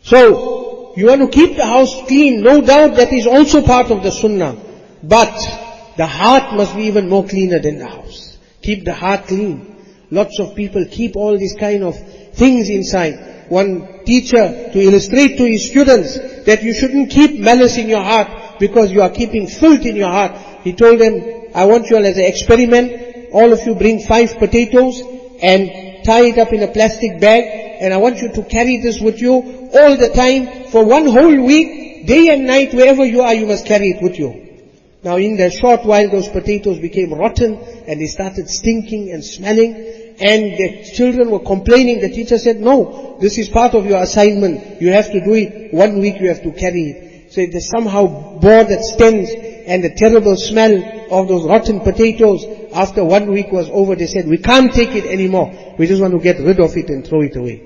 So, you want to keep the house clean, no doubt that is also part of the sunnah. But, the heart must be even more cleaner than the house. Keep the heart clean. Lots of people keep all these kind of things inside. One teacher, to illustrate to his students that you shouldn't keep malice in your heart because you are keeping filth in your heart. He told them, I want you all as an experiment, all of you bring 5 potatoes and tie it up in a plastic bag, and I want you to carry this with you all the time for one whole week, day and night, wherever you are, you must carry it with you. Now in the short while, those potatoes became rotten and they started stinking and smelling, and the children were complaining. The teacher said, no, this is part of your assignment. You have to do it. 1 week you have to carry it. So they somehow bore that stench and the terrible smell of those rotten potatoes. After 1 week was over, they said, we can't take it anymore. We just want to get rid of it and throw it away.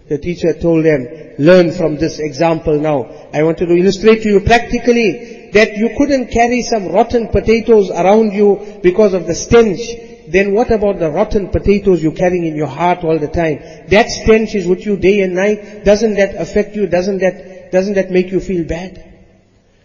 The teacher told them, learn from this example now. I wanted to illustrate to you practically that you couldn't carry some rotten potatoes around you because of the stench. Then what about the rotten potatoes you're carrying in your heart all the time? That stench is with you day and night. Doesn't that affect you? Doesn't that make you feel bad?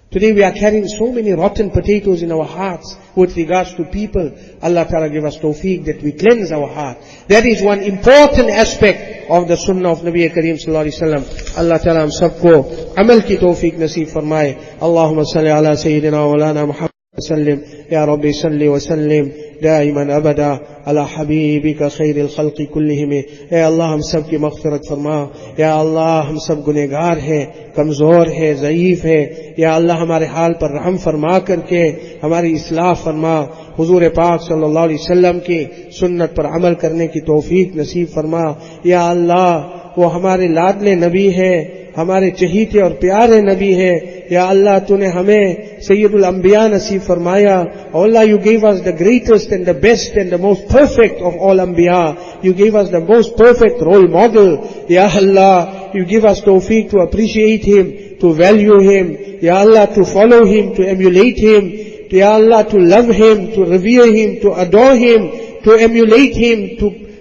Today we are carrying so many rotten potatoes in our hearts with regards to people. Allah Ta'ala give us tawfiq that we cleanse our heart. That is one important aspect of the sunnah of Nabi Kareem sallallahu alaihi wasallam. Allah Ta'ala hum sabko amal ki tawfiq naseeb farmaye. Allahumma salli ala sayyidina wa lana Muhammad sallim. Ya Rabbi salli wa sallim دائما أبدا على حبيبك خير الخلق كلهم. اے اللہ ہم سب کی مغفرت فرما. یا اللہ ہم سب گنہگار ہیں, کمزور ہیں, ضعیف ہیں. یا اللہ ہمارے حال پر رحم فرما کر کے ہماری اصلاح فرما. حضور پاک صلی اللہ علیہ وسلم کی سنت پر عمل کرنے کی توفیق نصیب فرما. یا اللہ وہ ہمارے لاڈلے نبی ہیں, ہمارے چہیتے اور پیارے نبی ہیں. یا اللہ تو نے ہمیں سید الانبیاء نصیب فرمایا. Oh Allah, you gave us the greatest and the best and the most perfect of all anbiya. You gave us the most perfect role model. Ya Allah, you give us tawfiq to appreciate him, to value him. Ya Allah, to follow him, to emulate him. Ya Allah, to love him, to revere him, to adore him, to emulate him,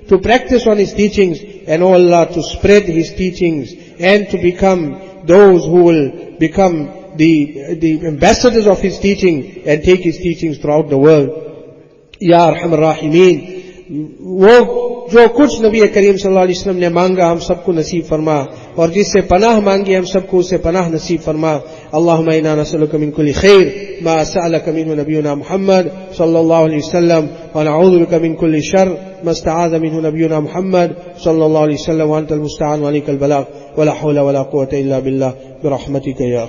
to practice on his teachings. And oh Allah, to spread his teachings and to become those who will become the ambassadors of his teaching and take his teachings throughout the world. Ya Arhamar Rahimin, वो जो कुछ नबी करीम सल्लल्लाहु अलैहि वसल्लम ने मांगा हम सबको नसीब फरमा, और जिससे पनाह मांगी हम सबको उससे पनाह नसीब फरमा. अल्लाहुम्मा इन्ना नसअलुका मिन कुल्लि खैर मा सअलका मिन्हु नबियुना मुहम्मद सल्लल्लाहु अलैहि वसल्लम व नऊज़ु बिका मिन कुल्लि शर्र मा इस्तआज़ मिन्हु नबियुना मुहम्मद सल्लल्लाहु अलैहि वसल्लम व अंतल मुस्तआन व अलैकल बलाग व ला हौला व ला कुव्वता इल्ला बिल्लाह बिरहमतिका या